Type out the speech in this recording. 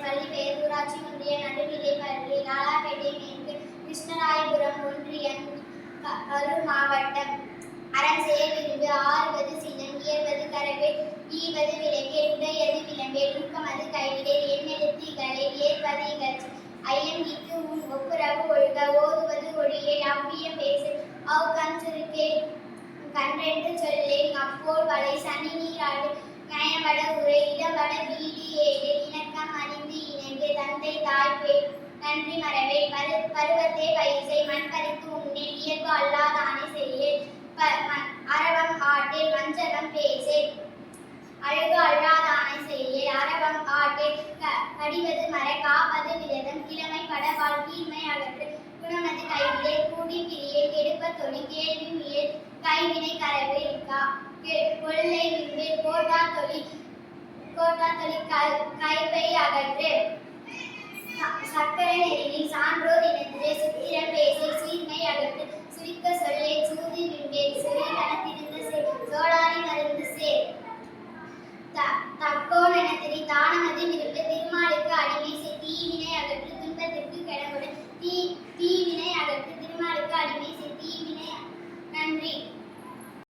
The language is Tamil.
பள்ளி பெயர் ஊராட்சி ஒன்றிய நடுநிலைப் பள்ளி லாலாப்பேட்டை மேற்கு கிருஷ்ணராயபுரம் ஒன்றியம் கரூர் மாவட்டம். அறம் செய்ய விரும்பு ஆறுவது சினம் இயல்வது கரவே ஈவது விலங்கே உடையது விளம்பே ஊக்கமது கைவிடை எண்ணெழுத்திகளை ஏற்பது இகழ்ச்சி ஐயம் நீக்கு உன் ஒப்புரவு ஒழுக ஓதுவது ஒழியே அவ்வியம் பேசு அவ் கண் சுருக்கே கன்றென்று சொல்லேன் அப்போல் வலை சனி நீராடு நயவட உரை இடவட வீடி ஏடு இணக்கம் அறிந்து இணங்கு தந்தை தாய்ப்பே நன்றி மறவே பருவத்தே பயிர்சை மண் பறித்து உண்ணேன் இயல்பு அல்லாதானே செய்யேன் அரவம் ஆட்டேன் வஞ்சகம் பேசேன் அழகு அல்லாதானே செய்யேன் அரவம் ஆட்டேன் கடிவது மர காப்பது விரதம் கிழமை பட வாழ்க்கீமை அகற்று குணமது கைவிடை கூடி பிரியே கெடுப்ப தொழி கேள்வி முயல் கைவினை கரவே கொள்ளை விம்பே கோட்டா தொழி கைவை அகற்று சக்கரை நெறியில் சான்றோர் இனத்திலே சித்திரம் பேசை சீர்மை அகற்று சுரிக்க சொல்லை சூதி விம்பே சிறி கணத்திலே